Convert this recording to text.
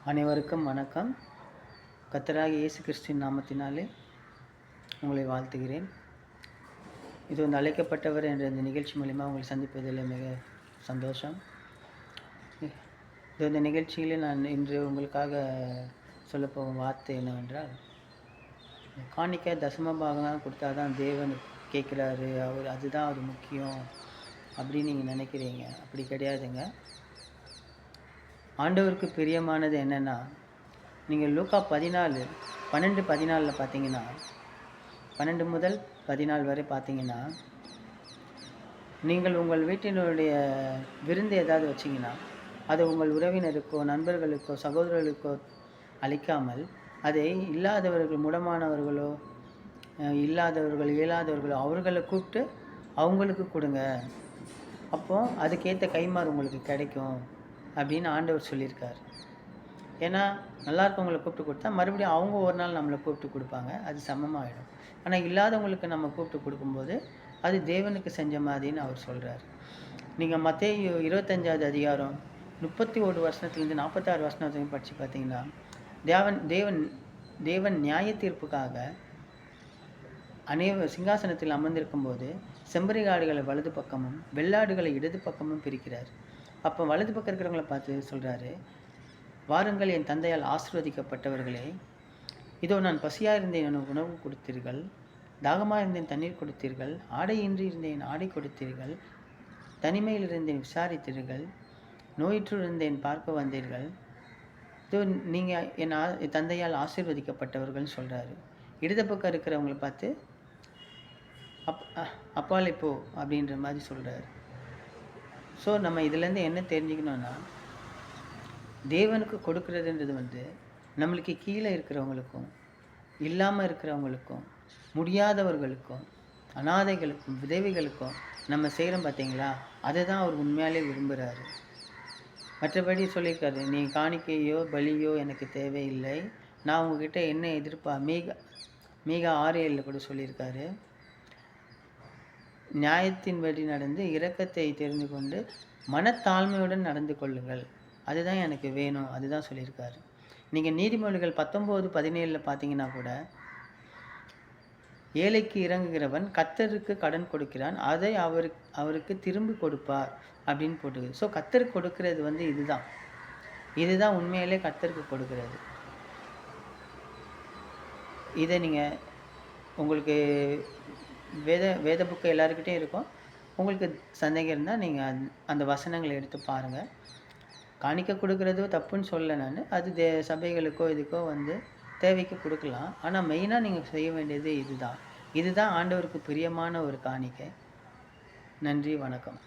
அனைவருக்கும் வணக்கம். கர்த்தராகிய இயேசு கிறிஸ்துவின் நாமத்தினாலே உங்களை வாழ்த்துகிறேன். இது வந்து அழைக்கப்பட்டவர் என்ற இந்த நிகழ்ச்சி மூலிமா உங்களை சந்திப்பதில் மிக சந்தோஷம். இந்த நிகழ்ச்சியில் நான் இன்று உங்களுக்காக சொல்லப்போகும் வார்த்தை என்னவென்றால், காணிக்கை தசம பாகம் கொடுத்தா தான் தேவன் கேட்குறாரு, அதுதான் அது முக்கியம் அப்படின்னு நீங்கள் நினைக்கிறீங்க. அப்படி கிடையாதுங்க. ஆண்டவருக்கு பிரியமானது என்னென்னா, நீங்கள் லூக்கா 12:14 பார்த்தீங்கன்னா, 12 முதல் 14 வரை பார்த்தீங்கன்னா, நீங்கள் உங்கள் வீட்டினுடைய விருந்து ஏதாவது வச்சிங்கன்னா, அதை உங்கள் உறவினருக்கோ, நண்பர்களுக்கோ, சகோதரர்களுக்கோ அளிக்காமல், அதை இல்லாதவர்கள், முடமானவர்களோ, இயலாதவர்களோ அவர்களை கூப்பிட்டு அவங்களுக்கு கொடுங்க. அப்போது அதுக்கேற்ற கைமாறு உங்களுக்கு கிடைக்கும் அப்படின்னு ஆண்டவர் சொல்லியிருக்கார். ஏன்னா நல்லா இருக்கவங்களை கூப்பிட்டு கொடுத்தா மறுபடியும் அவங்க ஒரு நாள் நம்மளை கூப்பிட்டு கொடுப்பாங்க, அது சமமாகிடும். ஆனால் இல்லாதவங்களுக்கு நம்ம கூப்பிட்டு கொடுக்கும்போது அது தேவனுக்கு செஞ்ச மாதிரின்னு அவர் சொல்கிறார். நீங்கள் மத்தேயு 25வது அதிகாரம் 31 வருஷத்துலேருந்து 46 வருஷம் வரைக்கும் படித்து பார்த்தீங்கன்னா, தேவன் நியாய தீர்ப்புக்காக சிங்காசனத்தில் அமர்ந்திருக்கும்போது செம்பறியாடுகளை வலது பக்கமும் வெள்ளாடுகளை இடது பக்கமும் பிரிக்கிறார். அப்போ வலது பக்கம் இருக்கிறவங்களை பார்த்து சொல்கிறாரு, வாருங்கள் என் தந்தையால் ஆசீர்வதிக்கப்பட்டவர்களே, இதோ நான் பசியாக இருந்தேன் எனக்கு உணவு கொடுத்தீர்கள், தாகமாக இருந்தேன் தண்ணீர் கொடுத்தீர்கள், ஆடையின்றி இருந்தேன் ஆடை கொடுத்தீர்கள், தனிமையில் இருந்தேன் விசாரித்தீர்கள், நோயிற்று இருந்தேன் பார்க்க வந்தீர்கள். இதோ நீங்கள் என் தந்தையால் ஆசீர்வதிக்கப்பட்டவர்கள்னு சொல்கிறாரு. இடது பக்கம் இருக்கிறவங்களை பார்த்து அப்பாலே போ அப்படின்ற மாதிரி சொல்கிறாரு. ஸோ நம்ம இதுலேருந்து என்ன தெரிஞ்சுக்கணுன்னா, தேவனுக்கு கொடுக்குறதுன்றது வந்து நம்மளுக்கு கீழே இருக்கிறவங்களுக்கும், இல்லாமல் இருக்கிறவங்களுக்கும், முடியாதவர்களுக்கும், அனாதைகளுக்கும், விதவைகளுக்கும் நம்ம செய்கிறோம் பார்த்தீங்களா, அதை தான் அவர் உண்மையாலே விரும்புகிறாரு. மற்றபடி சொல்லியிருக்காரு, நீ காணிக்கையோ பலியோ எனக்கு தேவையில்லை, நான் உங்ககிட்ட என்ன மீகா 6:7 கூட சொல்லியிருக்காரு, நியாயத்தின்படி நடந்து இரக்கத்தை தெரிந்து கொண்டு மனத்தாழ்மையுடன் நடந்து கொள்ளுங்கள், அதுதான் எனக்கு வேணும், அதுதான் சொல்லியிருக்காரு. நீங்கள் நீதிமொழிகள் 19:17 பார்த்தீங்கன்னா கூட, ஏழைக்கு இறங்குகிறவன் கர்த்தருக்கு கடன் கொடுக்கிறான், அதை அவருக்கு திரும்பி கொடுப்பார் அப்படின்னு போட்டுது. ஸோ கர்த்தருக்கு கொடுக்கறது வந்து இதுதான் உண்மையிலே கர்த்தருக்கு கொடுக்கறது. இதை நீங்கள் உங்களுக்கு வேத புக்கு எல்லாருக்கிட்டையும் இருக்கும். உங்களுக்கு சந்தேகம் இருந்தால் நீங்கள் அந்த வசனங்களை எடுத்து பாருங்கள். காணிக்கை கொடுக்குறதோ தப்புன்னு சொல்லலை நான். அது சபைகளுக்கோ இதுக்கோ வந்து தேவைக்கு கொடுக்கலாம். ஆனால் மெயினாக நீங்கள் செய்ய வேண்டியது இதுதான் ஆண்டவருக்கு பிரியமான ஒரு காணிக்கை. நன்றி, வணக்கம்.